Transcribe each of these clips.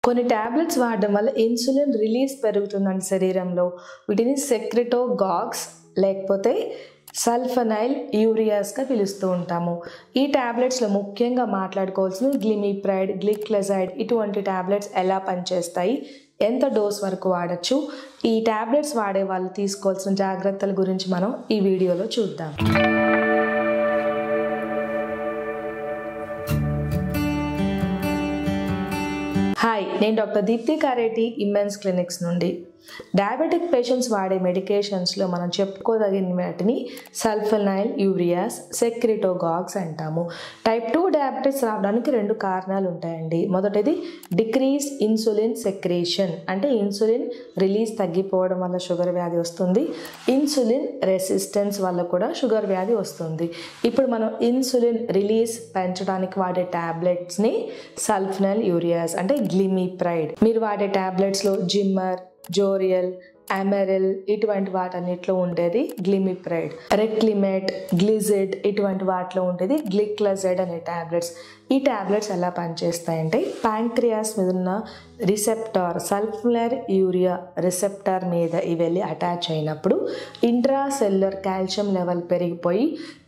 కొన్ని టాబ్లెట్స్ వాడడం వల్ల ఇన్సులిన్ రిలీజ్ పెరుగుతుందండి శరీరంలో. వీటిని సెక్రెటోగాక్స్ లేకపోతే సల్ఫనైల్ యూరియాస్గా పిలుస్తూ ఉంటాము. ఈ టాబ్లెట్స్లో ముఖ్యంగా మాట్లాడుకోవాల్సిన గ్లిమిప్రైడ్, గ్లిక్లజైడ్ ఇటువంటి టాబ్లెట్స్ ఎలా పనిచేస్తాయి, ఎంత డోస్ వరకు వాడచ్చు, ఈ టాబ్లెట్స్ వాడే వాళ్ళు తీసుకోవాల్సిన జాగ్రత్తల గురించి మనం ఈ వీడియోలో చూద్దాం. హాయ్, నేను డాక్టర్ దీప్తి కారేటి, ఇమ్మెన్స్ క్లినిక్స్ నుండి. డయాబెటిక్ పేషెంట్స్ వాడే మెడికేషన్స్లో మనం చెప్పుకోదగిన వాటిని సల్ఫనైల్ యూరియాస్, సెక్రెటోగాక్స్ అంటాము. టైప్ 2 డయాబెటిస్ రావడానికి 2 కారణాలు ఉంటాయండి. మొదటిది డిక్రీజ్ ఇన్సులిన్ సెక్రేషన్, అంటే ఇన్సులిన్ రిలీజ్ తగ్గిపోవడం వల్ల షుగర్ వ్యాధి వస్తుంది. ఇన్సులిన్ రెసిస్టెన్స్ వల్ల కూడా షుగర్ వ్యాధి వస్తుంది. ఇప్పుడు మనం ఇన్సులిన్ రిలీజ్ పెంచడానికి వాడే టాబ్లెట్స్ని సల్ఫనైల్ యూరియాస్ అంటే గ్లిమిప్రైడ్. మీరు వాడే టాబ్లెట్స్లో జిమ్మర్, జోరియల్, అమెరిల్ ఇటువంటి వాటన్నిటిలో ఉండేది గ్లిమిప్రైడ్. రెక్లిమెట్, గ్లిజిడ్ ఇటువంటి వాటిలో ఉండేది గ్లిక్లజైడ్ అనే టాబ్లెట్స్. ఈ టాబ్లెట్స్ ఎలా పనిచేస్తాయంటే ప్యాంక్రియాస్ మీద ఉన్న రిసెప్టార్, సల్ఫనైల్ యూరియా రిసెప్టార్ మీద ఇవి వెళ్ళి అటాచ్ అయినప్పుడు ఇంట్రాసెల్యులర్ కాల్షియం లెవెల్ పెరిగిపోయి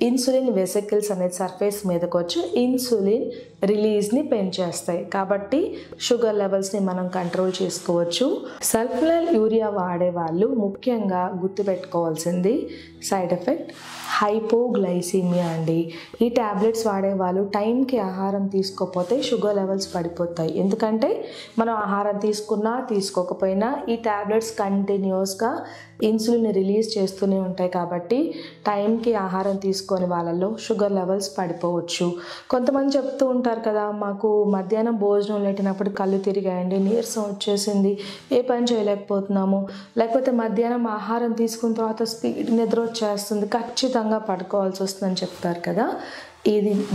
ఇన్సులిన్ వెసికిల్స్ అనేది సర్ఫేస్ మీదకి వచ్చి ఇన్సులిన్ రిలీజ్ని పెంచేస్తాయి. కాబట్టి షుగర్ లెవెల్స్ని మనం కంట్రోల్ చేసుకోవచ్చు. సల్ఫనైల్ యూరియా వాడే వాళ్ళు ముఖ్యంగా గుర్తుపెట్టుకోవాల్సింది సైడ్ ఎఫెక్ట్ హైపోగ్లైసీమియా అండి. ఈ టాబ్లెట్స్ వాడే వాళ్ళు టైంకి ఆహారం తీసుకోకపోతే షుగర్ లెవెల్స్ పడిపోతాయి. ఎందుకంటే మనం ఆహారం తీసుకున్నా తీసుకోకపోయినా ఈ టాబ్లెట్స్ కంటిన్యూస్గా ఇన్సులిన్ రిలీజ్ చేస్తూనే ఉంటాయి. కాబట్టి టైంకి ఆహారం తీసుకొని వాళ్ళల్లో షుగర్ లెవెల్స్ పడిపోవచ్చు. కొంతమంది చెప్తూ ఉంటారు కదా, మాకు మధ్యాహ్నం భోజనం లేటినప్పుడు కళ్ళు తిరిగాయండి, నీరసం వచ్చేసింది, ఏ పని చేయలేకపోతున్నాము, లేకపోతే మధ్యాహ్నం ఆహారం తీసుకున్న తర్వాత స్పీడ్ నిద్ర వచ్చేస్తుంది, ఖచ్చితంగా పడుకోవాల్సి వస్తుందని చెప్తారు కదా.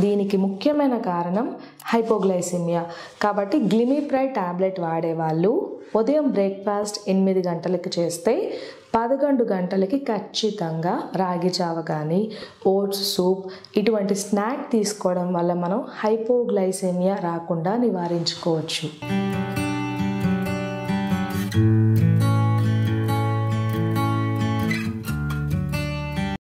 దీనికి ముఖ్యమైన కారణం హైపోగ్లైసీమియా. కాబట్టి గ్లిమిప్రైడ్ టాబ్లెట్ వాడేవాళ్ళు ఉదయం బ్రేక్ఫాస్ట్ 8 గంటలకి చేస్తే 11 గంటలకి ఖచ్చితంగా రాగి జావ కానీ ఓట్స్ సూప్ ఇటువంటి స్నాక్ తీసుకోవడం వల్ల మనం హైపోగ్లైసీమియా రాకుండా నివారించుకోవచ్చు.